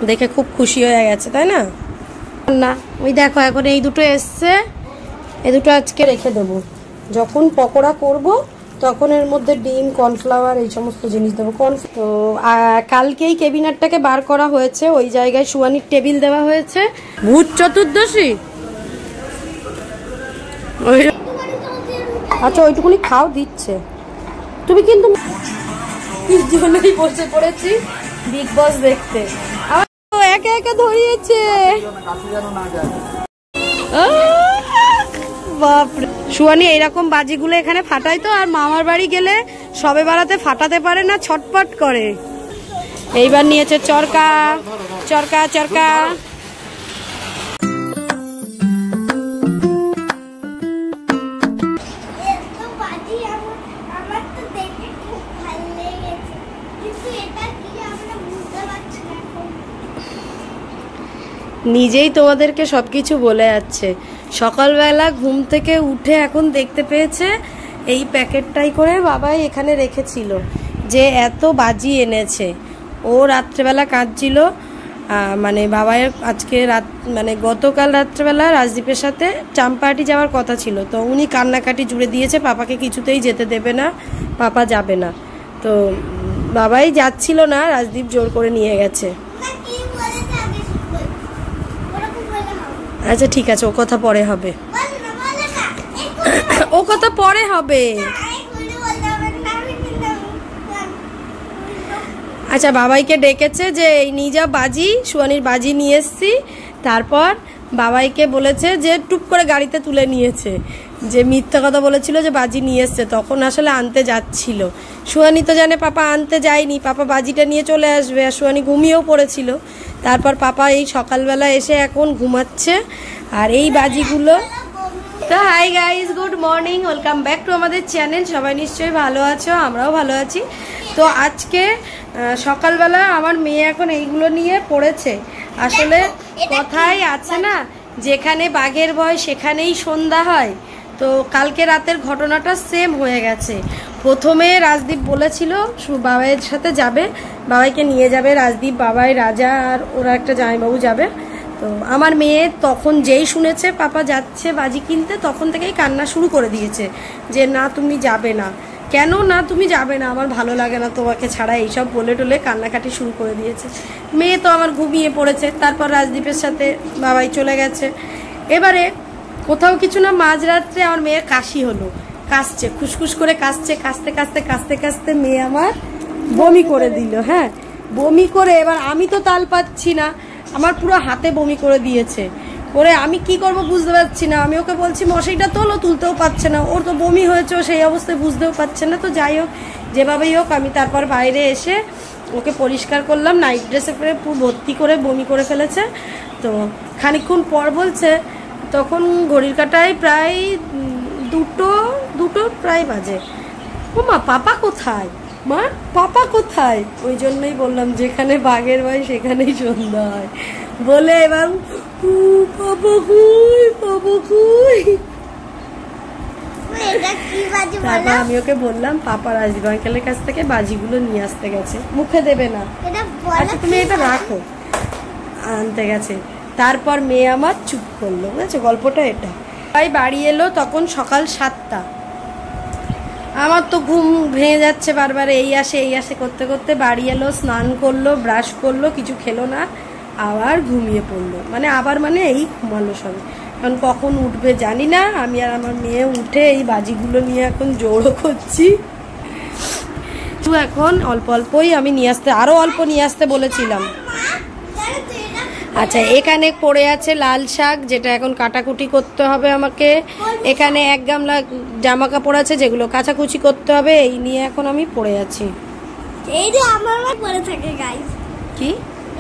দেখে খুব খুশি হয়ে গেছে, তাই না? না ওই দেখো এখন এই দুটো এসছে, এই দুটো আজকে রেখে দেবো, যখন পকোড়া করব তখন এর মধ্যে ডিম, কর্নফ্লাওয়ার এই সমস্ত জিনিস দেবো। তো কালকেই ক্যাবিনেটটাকে বার করা হয়েছে, ওই জায়গায় সুয়ানির টেবিল দেওয়া হয়েছে। ভূত চতুর্দশী, আচ্ছা ওইটুকুনি খাও দিচ্ছে। তুমি কিন্তু জন্যই বসে পড়েছি বিগ বস দেখতে, একা একা ধরিয়েছে। বাপরে, সুয়ানি এইরকম বাজিগুলো এখানে ফাটাই তো, আর মামার বাড়ি গেলে সবে বেড়াতে ফাটাতে পারে না, ছটপট করে। এইবার নিয়েছে চরকা চরকা চরকা। নিজেই তোমাদেরকে সবকিছু বলে যাচ্ছে। সকালবেলা ঘুম থেকে উঠে এখন দেখতে পেয়েছে এই প্যাকেটটাই করে বাবাই এখানে রেখেছিল, যে এত বাজি এনেছে। ও রাত্রেবেলা কাঁদছিল, মানে বাবাই আজকে মানে গতকাল রাত্রেবেলা রাজদীপের সাথে চাম্পাহাটি যাওয়ার কথা ছিল, তো উনি কান্নাকাটি জুড়ে দিয়েছে, পাপাকে কিছুতেই যেতে দেবে না, পাপা যাবে না। তো বাবাই যাচ্ছিল না, রাজদীপ জোর করে নিয়ে গেছে। আচ্ছা ঠিক আছে, ও কথা পরে হবে, ও কথা পরে হবে। আচ্ছা বাবাইকে ডেকেছে যে এই নিয়ে যা বাজি, সুয়ানির বাজি নিয়ে এসছি। তারপর বাবাইকে বলেছে যে টুপ করে গাড়িতে তুলে নিয়েছে, যে মিথ্যা কথা বলেছিল যে বাজি নিয়ে এসছে, তখন আসলে আনতে যাচ্ছিল। সুয়ানি তো জানে পাপা আনতে যায়নি, পাপা বাজিটা নিয়ে চলে আসবে, আর সুয়ানি ঘুমিয়েও পড়েছিল। তারপর পাপা এই সকালবেলা এসে এখন ঘুমাচ্ছে, আর এই বাজিগুলো। তো hi guys, good morning, welcome back to আমাদের চ্যানেল। সবাই নিশ্চয়ই ভালো আছো, আমরাও ভালো আছি। তো আজকে সকালবেলা আমার মেয়ে এখন এইগুলো নিয়ে পড়েছে। আসলে কথাই আছে না, যেখানে বাঘের ভয় সেখানেই সন্ধ্যা হয়। তো কালকে রাতের ঘটনাটা সেম হয়ে গেছে। প্রথমে রাজদীপ বলেছিল বাবাইয়ের সাথে যাবে, বাবাইকে নিয়ে যাবে রাজদীপ, বাবাই, রাজা আর ওরা একটা জামাইবাবু যাবে। তো আমার মেয়ে তখন যেই শুনেছে পাপা যাচ্ছে বাজি কিনতে, তখন থেকেই কান্না শুরু করে দিয়েছে যে না তুমি যাবে না, কেন না তুমি যাবে না, আমার ভালো লাগে না তোমাকে ছাড়া, এইসব বলে টলে কান্নাকাটি শুরু করে দিয়েছে। মেয়ে তো আমার ঘুমিয়ে পড়েছে। তারপর রাজদীপের সাথে বাবাই চলে গেছে। এবারে কোথাও কিছু না, মাঝরাত্রে আমার মেয়ের কাশি হলো, কাশছে, খুসখুস করে কাশছে, কাশতে কাশতে কাশতে কাশতে মেয়ে আমার বমি করে দিল। হ্যাঁ, বমি করে এবার আমি তো তাল পাচ্ছি না, আমার পুরো হাতে বমি করে দিয়েছে। করে আমি কি করব বুঝতে পারছি না। আমি ওকে বলছি মশাইটা তোলো, তুলতেও পারছে না, ওর তো বমি হয়েছে, সেই অবস্থায় বুঝতেও পারছে না। তো যাই হোক, যেভাবেই হোক আমি তারপর বাইরে এসে ওকে পরিষ্কার করলাম, নাইট ড্রেসে করে পুরো ভর্তি করে বমি করে ফেলেছে। তো খানিকক্ষণ পর বলছে, তখন ঘড়ির কাঁটায় প্রায় দুটো প্রায় বাজে, ও মা পাপা কোথায়, মা পাপা কোথায়? ওই জন্যই বললাম যেখানে বাঘের ভয় সেখানেই সন্ধ্যা হয় বলে এবার পাপা কই, পাপা কই। তারপর আমি ওকে বললাম পাপা রাজদীপ আঙ্কেলের কাছ থেকে বাজিগুলো নিয়ে আসতে গেছে, মুখে দেবে না, আচ্ছা তুমি এটা রাখো, আনতে গেছে। তারপর মেয়ে আমার চুপ করলো, বুঝেছো গল্পটা এটা। তাই বাড়ি এলো তখন সকাল 7টা। আমার তো ঘুম ভেঙে যাচ্ছে বারবার, এই আসে করতে করতে বাড়ি এলো, স্নান করলো, ব্রাশ করলো, কিছু খেলো না, আবার ঘুমিয়ে পড়লো। মানে এই ঘুমালো সবে। এখন কখন উঠবে জানি না। আমি আর আমার মেয়ে উঠে এই বাজিগুলো নিয়ে এখন জোরও করছি। তো এখন অল্প অল্পই আমি নিয়ে আসতে, আরো অল্প নিয়ে আসতে বলেছিলাম। আচ্ছা, এখানে পড়ে আছে লাল শাক, যেটা এখন কাটাকুটি করতে হবে আমাকে। এখানে 1 গামলা জামা কাপড় আছে, যেগুলো কাচাকুচি করতে হবে। এই নিয়ে এখন আমি পড়ে আছি। এই যে আমার মা পড়ে থাকে গাইস। কি?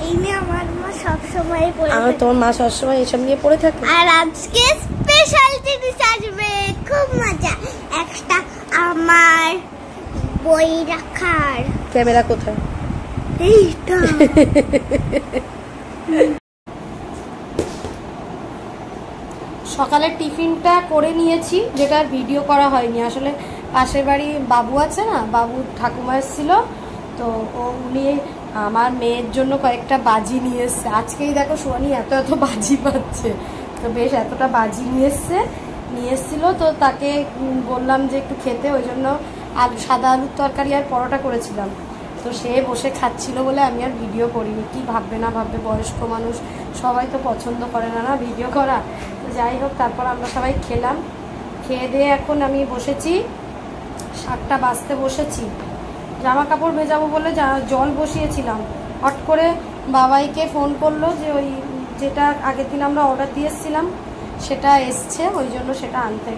এই নিয়ে আমার মা সব সময় পড়ে থাকে। আমার তোমার মা সব সময় এসব নিয়ে পড়ে থাকে। আর আজকে স্পেশাল জিনিস আসবে, খুব মজা। একটা আমার বই রাখার ক্যামেরা কোথায়? এইটা। সকালের টিফিনটা করে নিয়েছি, যেটা ভিডিও করা হয়নি। আসলে পাশের বাড়ি বাবু আছে না, বাবু ঠাকুমা এসেছিল, তো উনি আমার মেয়ের জন্য কয়েকটা বাজি নিয়ে এসছে। আজকেই দেখো সোয়ানি এত এত বাজি পাচ্ছে, তো বেশ এতটা বাজি নিয়ে এসছিল। তো তাকে বললাম যে একটু খেতে, ওই জন্য সাদা আলুর তরকারি আর পরোটা করেছিলাম। তো সে বসে খাচ্ছিল বলে আমি আর ভিডিও করিনি। কি ভাববে না ভাববে, বয়স্ক মানুষ, সবাই তো পছন্দ করে না না ভিডিও করা। তো যাই হোক, তারপর আমরা সবাই খেলাম। খেয়ে দিয়ে এখন আমি বসেছি, 7টা বাজতে বসেছি। জামা কাপড় ভেজাবো বলে জল বসিয়েছিলাম, হট করে বাবাইকে ফোন করলো যে ওই যেটা আগের দিন আমরা অর্ডার দিয়ে এসেছিলাম সেটা এসছে, ওই জন্য সেটা আনতে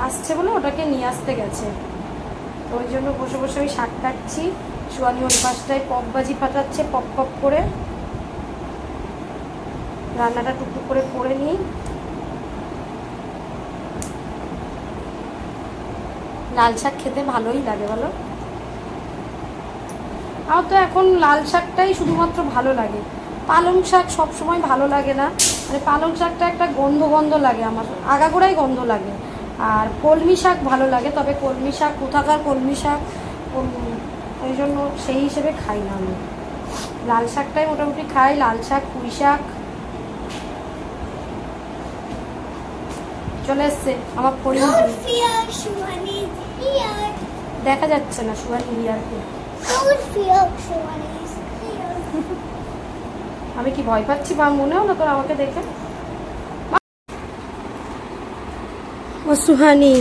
আসছে বলে ওটাকে নিয়ে আসতে গেছে। তো ওই জন্য বসে বসে ওই শাক কাটছি। সোয়ানি ওই পাশটায় পপ বাজি ফাটাচ্ছে পপ পপ করে। রান্নাটা টুকটুক করে নিই। লাল শাক খেতে ভালোই লাগে বলো? আমার তো এখন লাল শাকটাই শুধুমাত্র ভালো লাগে, পালং শাক সবসময় ভালো লাগে না। মানে পালং শাকটা একটা গন্ধ গন্ধ লাগে, আমার আগাগোড়াই গন্ধ লাগে। আর কলমি শাক ভালো লাগে, তবে কলমি শাক কোথাকার কলমি শাক, ওই জন্য সেই হিসেবে খাই না আমি। লাল শাকটাই মোটামুটি খাই, লাল শাক, পুঁই শাক। চলে এসছে আমার পরিবার, দেখা যাচ্ছে না সুয়ানি হিয়ারকে। আমি কি ভয় পাচ্ছি বা মনে হলো তোর আমাকে দেখে? ও সুহানি,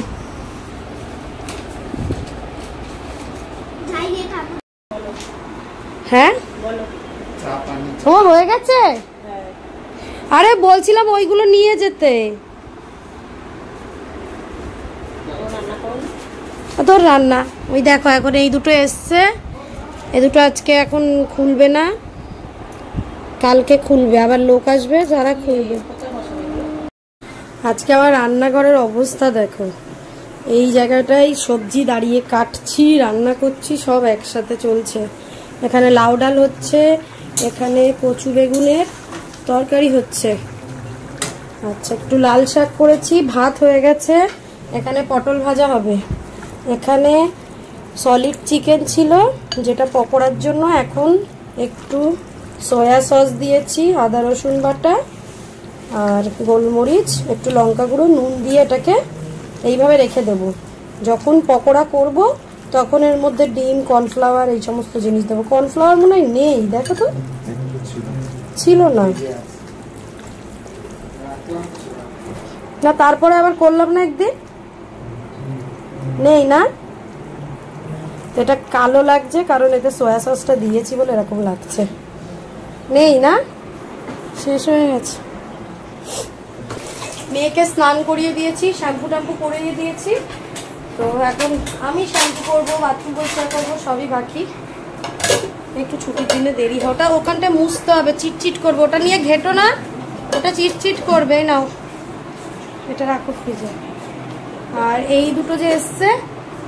হ্যাঁ ও হয়ে গেছে। আরে বলছিলাম ওইগুলো নিয়ে যেতে। তোর রান্না ওই দেখো, এখন এই দুটো এসছে, এই দুটো আজকে এখন খুলবে না, কালকে খুলবে, আবার লোক আসবে যারা খুলবে। আজকে আমার রান্নাঘরের অবস্থা দেখো, এই জায়গাটায় সবজি দাঁড়িয়ে কাটছি, রান্না করছি, সব একসাথে চলছে। এখানে লাউ ডাল হচ্ছে, এখানে কচু বেগুনের তরকারি হচ্ছে। আচ্ছা, একটু লাল শাক করেছি, ভাত হয়ে গেছে, এখানে পটল ভাজা হবে, এখানে সলিড চিকেন ছিল যেটা পকোড়ার জন্য, এখন একটু সয়া সস দিয়েছি, আদা রসুন বাটা আর গোলমরিচ, একটু লঙ্কা গুঁড়ো, নুন দিয়ে এটাকে এইভাবে রেখে দেবো। যখন পকোড়া করব তখন এর মধ্যে ডিম, কর্নফ্লাওয়ার, এই সমস্ত জিনিস দেবো। কর্নফ্লাওয়ার মনে হয় নেই, দেখো তো, ছিল না, না তারপরে আবার করলাম না একদিন, নেই না। এটা কালো লাগছে কারণ এতে সয়া সসটা দিয়েছি বলে এরকম লাগছে, নেই না, শেষ হয়ে গেছে। মেয়েকে স্নান করিয়ে দিয়েছি, শ্যাম্পু ট্যাম্পু করিয়ে দিয়েছি। তো এখন আমি শ্যাম্পু করবো, বাথরুম পরিষ্কার করবো, সবই বাকি। একটু ছুটির দিনে দেরি হয়, ওটা ওখানটা মুছতে হবে, চিটচিট করবো, ওটা নিয়ে ঘেটো না, ওটা চিটচিট করবে। নাও এটা রাখো ফ্রিজে। আর এই দুটো যে এসছে,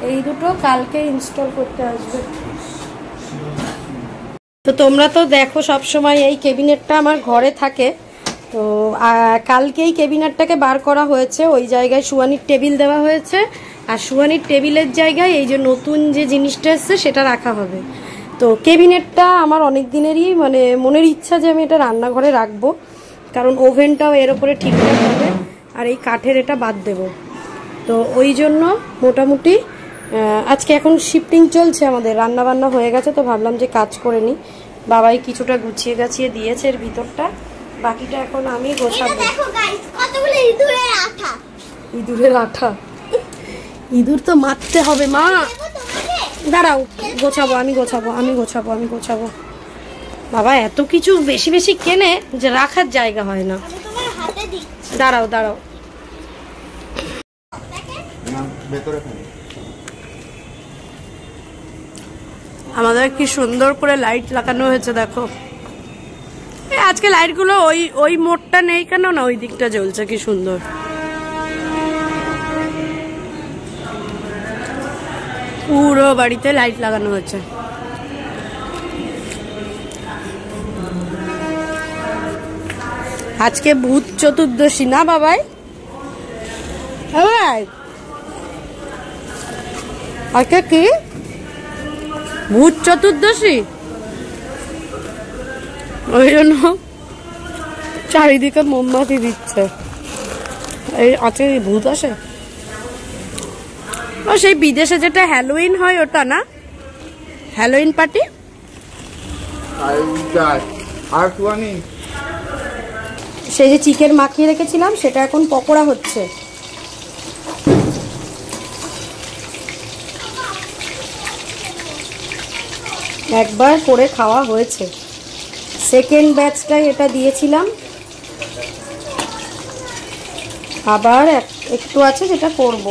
এই দুটো কালকে ইনস্টল করতে আসবে। তো তোমরা তো দেখো সব সময় এই ক্যাবিনেটটা আমার ঘরে থাকে, তো কালকেই ক্যাবিনেটটাকে বার করা হয়েছে, ওই জায়গায় সুয়ানির টেবিল দেওয়া হয়েছে, আর সুয়ানির টেবিলের জায়গায় এই যে নতুন যে জিনিসটা এসছে সেটা রাখা হবে। তো ক্যাবিনেটটা আমার অনেক দিনেরই মানে মনের ইচ্ছা যে আমি এটা রান্নাঘরে রাখবো, কারণ ওভেনটাও এর ওপরে ঠিকঠাক হবে, আর এই কাঠের এটা বাদ দেব। তো ওই জন্য মোটামুটি আজকে এখন শিফটিং চলছে, আমাদের রান্না বান্না হয়ে গেছে, তো ভাবলাম যে কাজ করে নিই। বাবাই কিছুটা গুছিয়ে গাছিয়ে দিয়েছে এর ভিতরটা, বাকিটা এখন আমি গোছাবো। ইঁদুরের আঠা, ইঁদুর তো মারতে হবে মা। দাঁড়াও, গোছাবো আমি, গোছাবো। বাবা এত কিছু বেশি বেশি কেনে যে রাখার জায়গা হয় না। দাঁড়াও আমাদের কি সুন্দর করে লাইট লাগানো হয়েছে দেখো। আজকে লাইটগুলো ওই মোড়টা নেই কেন না, ওই দিকটা জ্বলছে, কি সুন্দর। পুরো বাড়িতে লাইট লাগানো হয়েছে। আজকে ভূত চতুর্দশী না বাবাই? আজকে কি ভূত চতুর্দশী? ওই জন্য চারিদিকে মোমবাতি দিচ্ছে। এই আজকে ভূত আসে, ও সেই বিদেশে যেটা হ্যালোইন হয় ওটা না, হ্যালোইন পার্টি। সেই যে চিকেন মাখিয়ে রেখেছিলাম সেটা এখন পকোড়া হচ্ছে। একবার করে খাওয়া হয়েছে, সেকেন্ড ব্যাচটাই এটা দিয়েছিলাম, আবার একটু আছে যেটা করব।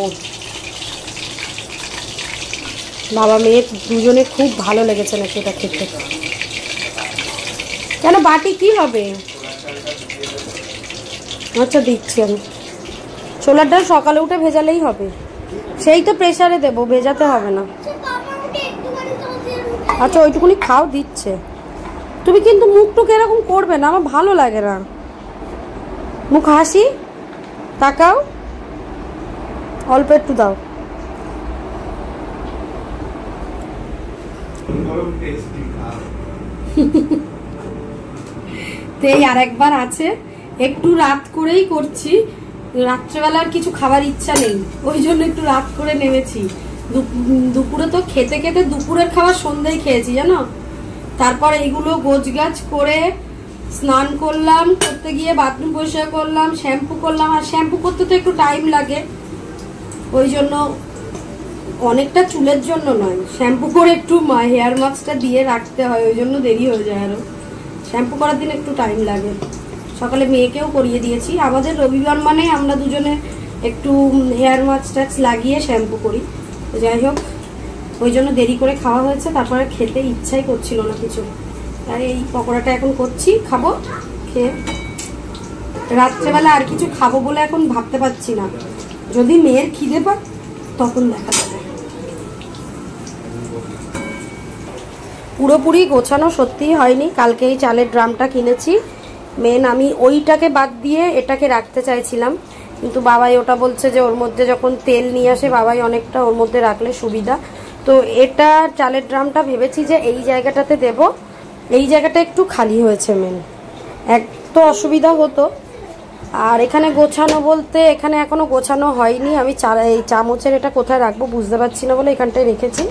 বাবা মেয়ে দুজনে খুব ভালো লেগেছে নাকি এটা খেতে। কেন বাটি কি হবে? আচ্ছা দিচ্ছি আমি। ছোলার ডাল সকালে উঠে ভেজালেই হবে, সেই তো প্রেসারে দেবো, ভেজাতে হবে না। আচ্ছা ওইটুকুনি খাও, দিচ্ছে। তুমি কিন্তু মুখটুক এরকম করবে না, আমার ভালো লাগে না। মুখ হাসি, তাকাও, অল্প একটু দাও। এই আর একবার আছে, একটু রাত করেই করছি, রাত্রেবেলার কিছু খাবার ইচ্ছা নেই, ওই জন্য একটু রাত করে নেমেছি। দুপুরে তো খেতে খেতে দুপুরের খাবার সন্ধ্যায় খেয়েছি জানো। তারপর এইগুলো গোছগাছ করে স্নান করলাম, করতে গিয়ে বাথরুম পরিষ্কার করলাম, শ্যাম্পু করলাম। আর শ্যাম্পু করতে তো একটু টাইম লাগে, ওই জন্য অনেকটা চুলের জন্য নয়, শ্যাম্পু করে একটু হেয়ার মাস্কটা দিয়ে রাখতে হয়, ওই জন্য দেরি হয়ে যায়। আরো শ্যাম্পু করার দিন একটু টাইম লাগে। সকালে মেয়েকেও করিয়ে দিয়েছি। আমাদের রবিবার মানে আমরা দুজনে একটু হেয়ার মাস্ক টাস্ক লাগিয়ে শ্যাম্পু করি। যাই হোক, ওই জন্য দেরি করে খাওয়া হয়েছে। তারপরে খেতে ইচ্ছাই করছিল না কিছু, আর এই পকোড়াটা এখন করছি, খাবো। খেয়ে রাত্রেবেলা আর কিছু খাবো বলে এখন ভাবতে পারছি না, যদি মেয়ের খিদে পায় তখন দেখা যাবে। পুরোপুরি গোছানো সত্যিই হয়নি। কালকে এই চালের ড্রামটা কিনেছি, মেন আমি ওইটাকে বাদ দিয়ে এটাকে রাখতে চাইছিলাম, কিন্তু বাবাই ওটা বলছে যে ওর মধ্যে যখন তেল নিয়ে আসে বাবাই অনেকটা ওর মধ্যে রাখলে সুবিধা। তো এটা চালের ড্রামটা ভেবেছি যে এই জায়গাটাতে দেব। এই জায়গাটা একটু খালি হয়েছে, মেন এক তো অসুবিধা হতো। আর এখানে গোছানো বলতে এখানে এখনো গোছানো হয়নি। আমি এই চামচের এটা কোথায় রাখবো বুঝতে পারছি না বলে এখানটায় রেখেছি।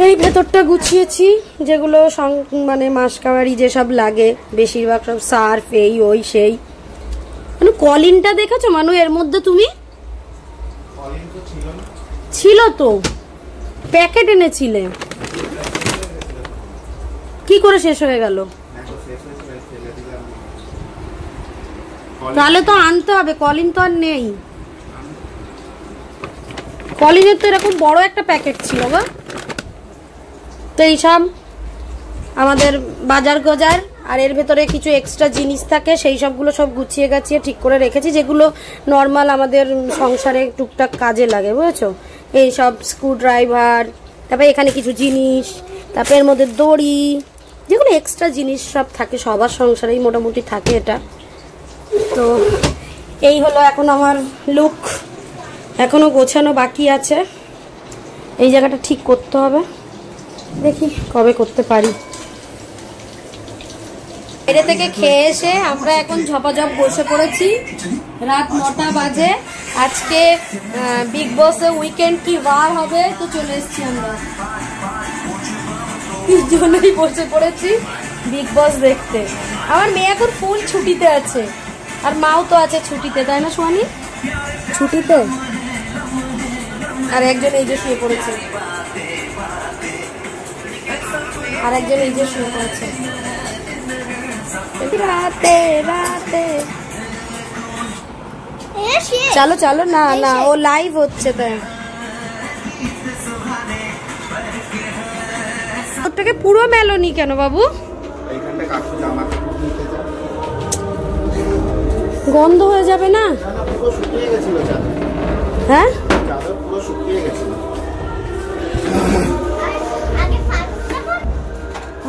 এই ভেতরটা গুছিয়েছি, যেগুলো মানে মাসকাবারি যেসব লাগে বেশিরভাগ সব সার্ফ, এই ওই সেই। মানে কলিনটা দেখেছো মানু এর মধ্যে? তুমি ছিল তো, প্যাকেট এনেছিলে, কি করে শেষ হয়ে গেল? তাহলে তো আনতে হবে, কলিন তো আর নেই। কলিনের তো এরকম বড় একটা প্যাকেট ছিল গো। তো এইসব আমাদের বাজার গজার, আর এর ভেতরে কিছু এক্সট্রা জিনিস থাকে, সেই সবগুলো সব গুছিয়ে গাছিয়ে ঠিক করে রেখেছি, যেগুলো নর্মাল আমাদের সংসারে টুকটাক কাজে লাগে, বুঝেছো? এই সব স্ক্রু ড্রাইভার, তারপরে এখানে কিছু জিনিস, তারপরে এর মধ্যে দড়ি, যেগুলো এক্সট্রা জিনিস সব থাকে, সবার সংসারেই মোটামুটি থাকে এটা। তো এই হলো এখন আমার লুক, এখনো গোছানো বাকি আছে। এই জায়গাটা ঠিক করতে হবে, দেখি কবে করতে পারি। বাইরে থেকে খেয়ে এসে আমরা এখন ঝপাঝপ বসে পড়েছি, রাত 9টা বাজে। আজকে বিগ বস উইকেন্ড কি বার হবে, তো চলে এসেছি আমরা, তিনজনেই বসে পড়েছি বিগ বস দেখতে। আমার মেয়ে এখন ফুল ছুটিতে আছে, আর মাও তো আছে ছুটিতে, তাই না সোয়ানি? ছুটিতে। আর একজন এই যে শুয়ে পড়েছে, আর একজন এই যে শুয়ে পড়েছে রাতে রাতে। চলো চলো, না না ও লাইভ হচ্ছে, তাই ওটাকে পুরো মেলোনি কেন বাবু? গন্ধ হয়ে যাবে না? হ্যাঁ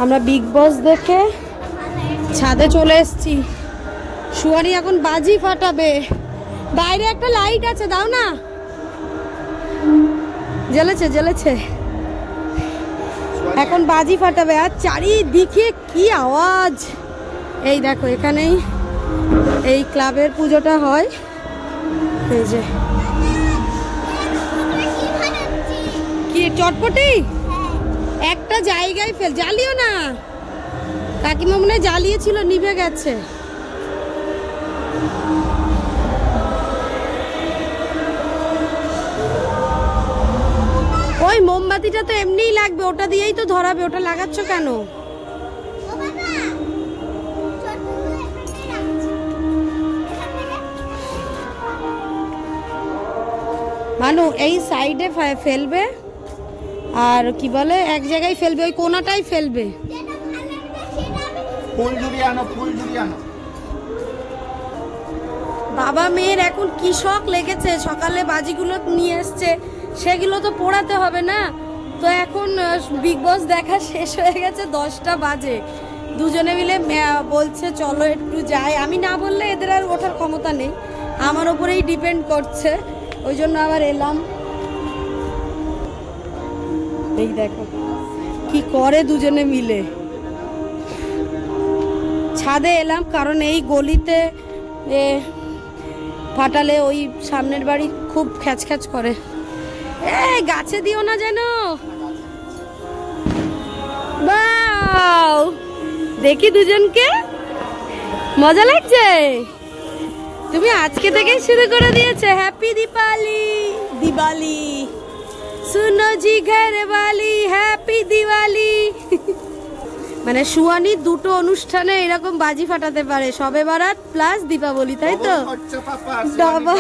আমরা বিগ বস দেখে ছাদে চলে এসেছি। সুয়ানি এখন বাজি ফাটাবে। বাইরে একটা লাইট আছে, দাও না। জ্বলেছে জ্বলেছে। এখন বাজি ফাটাবে। আর চারিদিকে কি আওয়াজ! এই দেখো এখানেই এই ক্লাবের পুজোটা হয়। এই যে কি চটপটি একটা জায়গায় জ্বালিও না, কাকিমা মনে হয় জ্বালিয়েছিল, নিভে গেছে। ওই মোমবাতিটা তো এমনিই লাগবে, ওটা দিয়েই তো ধরাবে, ওটা লাগাচ্ছ কেন? মানু এই সাইডে ফেলবে, আর কি বলে এক জায়গায় ফেলবে, ওই কোনাটাই ফেলবে। বাবা মেয়ের এখন কি শখ লেগেছে, সকালে বাজিগুলো নিয়ে এসছে, সেগুলো তো পোড়াতে হবে না। তো এখন বিগ বস দেখা শেষ হয়ে গেছে, 10টা বাজে। দুজনে মিলে বলছে চলো একটু যাই। আমি না বললে এদের আর ওঠার ক্ষমতা নেই, আমার ওপরেই ডিপেন্ড করছে, ওই জন্য আবার এলাম। এই দেখো কি করে দুজনে মিলে। ছাদে এলাম কারণ এই গলিতে ফাটালে ওই সামনের বাড়ি খুব খ্যাচ খ্যাচ করে। এই গাছে দিও না যেন। বাও, দেখি দুজনকে মজা লাগছে। তুমি আজকে থেকেই শুরু করে দিয়েছে। হ্যাপি দীপালি। দিওয়ালি सुनो जी घर वाली हैप्पी दिवाली। মানে সুয়ানি দুটো অনুষ্ঠানে এরকম বাজি ফাটাতে পারে, সবে বারাত প্লাস দীপাবলি, তাই তো? ডবল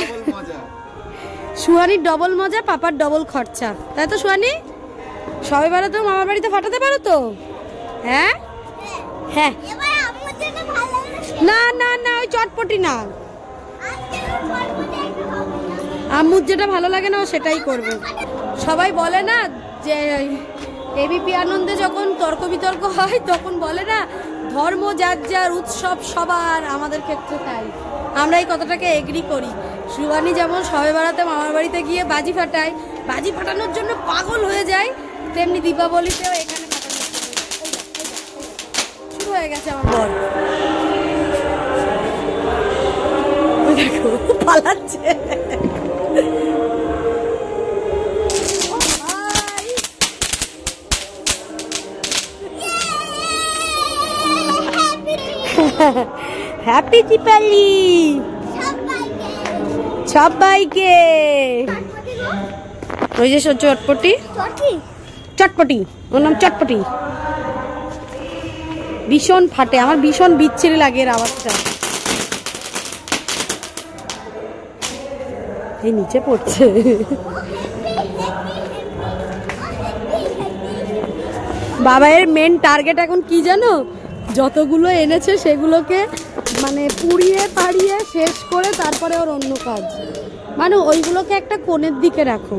সুয়ানির ডবল মজা, পাপার ডবল খরচা, তাই তো সুয়ানি? সবে বারাত তো মামার বাড়িতে ফাটাতে পারো তো? হ্যাঁ হ্যাঁ। না না না, ওই চটপটি না, আম্মুর যেটা ভালো লাগে না ও সেটাই করবে। সবাই বলে না যে এবিপি আনন্দে যখন তর্ক বিতর্ক হয় তখন বলে না ধর্ম যার যার, উৎসব সবার, আমাদের ক্ষেত্রে তাই। আমরা এই কথাটাকে এগ্রি করি। সুয়ানি যেমন সবে বারাতে মামার বাড়িতে গিয়ে বাজি ফাটায়, বাজি ফাটানোর জন্য পাগল হয়ে যায়, তেমনি দীপাবলিতেও এখানে ফাটানো শুরু হয়ে গেছে। আমার বর দেখো পালাচ্ছে। হ্যাপি দীপালি সবাইকে। ওই যে চটপটি, চটপটি, ওর নাম চটপটি। ভীষণ ফাটে, আমার ভীষণ বিচ্ছিরি লাগে এর আওয়াজটা। এই নিচে পড়ছে। বাবাইয়ের মেন টার্গেট এখন কি জানো? যতগুলো এনেছে সেগুলোকে মানে পুড়িয়ে পাড়িয়ে শেষ করে তারপরে ওর অন্য কাজ। মানে ওইগুলোকে একটা কোণের দিকে রাখো।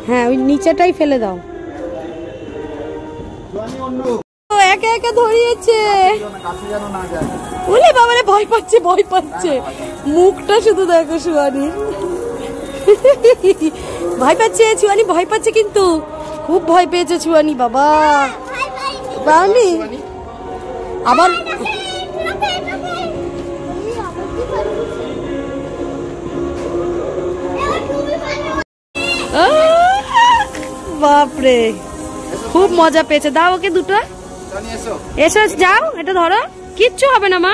হ্যাঁ, ওই নিচেটাই ফেলে দাও। একা একা ধরিয়েছে। ওলে বাবারে, ভয় পাচ্ছে, ভয় পাচ্ছে। মুখটা শুধু দেখো সুয়ানির। ভয় পাচ্ছে সুয়ানি, ভয় পাচ্ছে, কিন্তু খুব ভয় পেয়েছে সুয়ানি। বাবা বানি আবার বাপরে, খুব মজা পেয়েছে। দাও ওকে দুটো। এসো যাও, এটা ধরো, কিচ্ছু হবে না মা।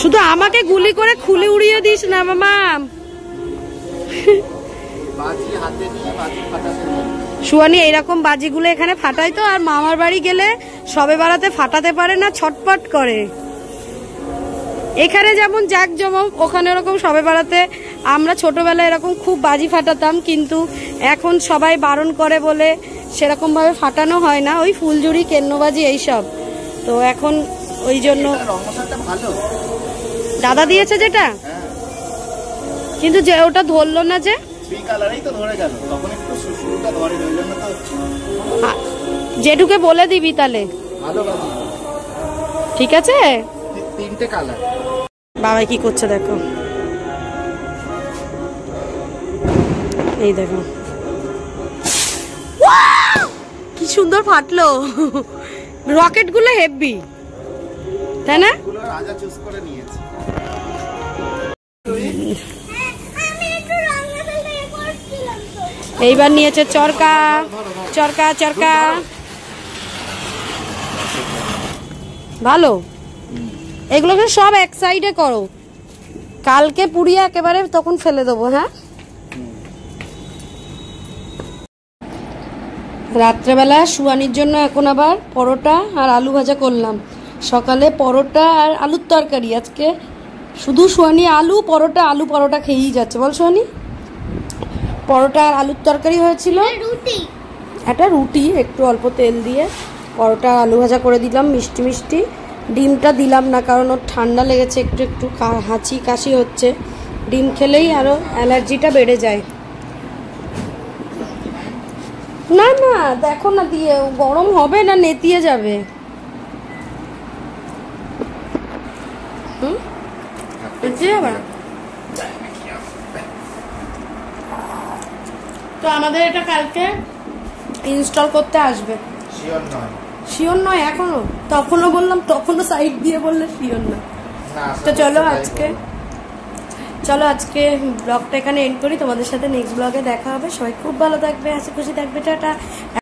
শুধু আমাকে গুলি করে খুলে উড়িয়ে দিস না মামা। সুয়ানি এইরকম বাজিগুলো এখানে ফাটাই তো, আর মামার বাড়ি গেলে সবে বারাতে ফাটাতে পারে না, ছটপট করে। এখানে যেমন জাঁকজমক, ওখানে ওরকম সবে বারাতে আমরা ছোটবেলায় এরকম খুব বাজি ফাটাতাম, কিন্তু এখন সবাই বারণ করে বলে সেরকম ভাবে ফাটানো হয় না, ওই ফুলঝুরি, কেন্নবাজি এইসব। তো এখন ওই জন্য দাদা দিয়েছে যেটা, কিন্তু যে ওটা ধরলো না, যে জেঠুকে বলে দিবি তাহলে, ঠিক আছে? তিনটে কালার। বাবাই কি করছে দেখো, এই দেখো। কি সুন্দর ফাটলো। রকেট গুলো হেভি, তাই না? রাজা চুজ করে নিয়েছে। এইবার নিয়েছে চরকা চরকা চরকা। ভালো, এগুলোকে সব এক সাইডে করো, কালকে পুড়িয়ে একেবারে তখন ফেলে দেবো। হ্যাঁ, রাত্রেবেলা সুয়ানির জন্য এখন আবার পরোটা আর আলু ভাজা করলাম। সকালে পরোটা আর আলুর তরকারি, আজকে শুধু সুয়ানি আলু পরোটা খেয়েই যাচ্ছে। বল সুয়ানি, পরোটা আর আলুর তরকারি হয়েছিল, একটা রুটি একটু অল্প তেল দিয়ে, পরোটা আর আলু ভাজা করে দিলাম মিষ্টি মিষ্টি। ডিমটা দিলাম না কারণ ওর ঠান্ডা লেগেছে, একটু একটু হাঁচি কাশি হচ্ছে, ডিম খেলেই আরও অ্যালার্জিটা বেড়ে যায়। না না দেখো না দিয়ে, গরম হবে না নেতিয়ে যাবে। তো আমাদের এটা কালকে ইনস্টল করতে আসবে। শিওর নয় এখনো, তখনও বললাম, তখনও সাইড দিয়ে বললে শিওর না। তো চলো আজকে ব্লগটা এখানে এন্ড করি। তোমাদের সাথে নেক্সট ব্লগে দেখা হবে। সবাই খুব ভালো থাকবে, হাসি খুশি থাকবে, টাটা।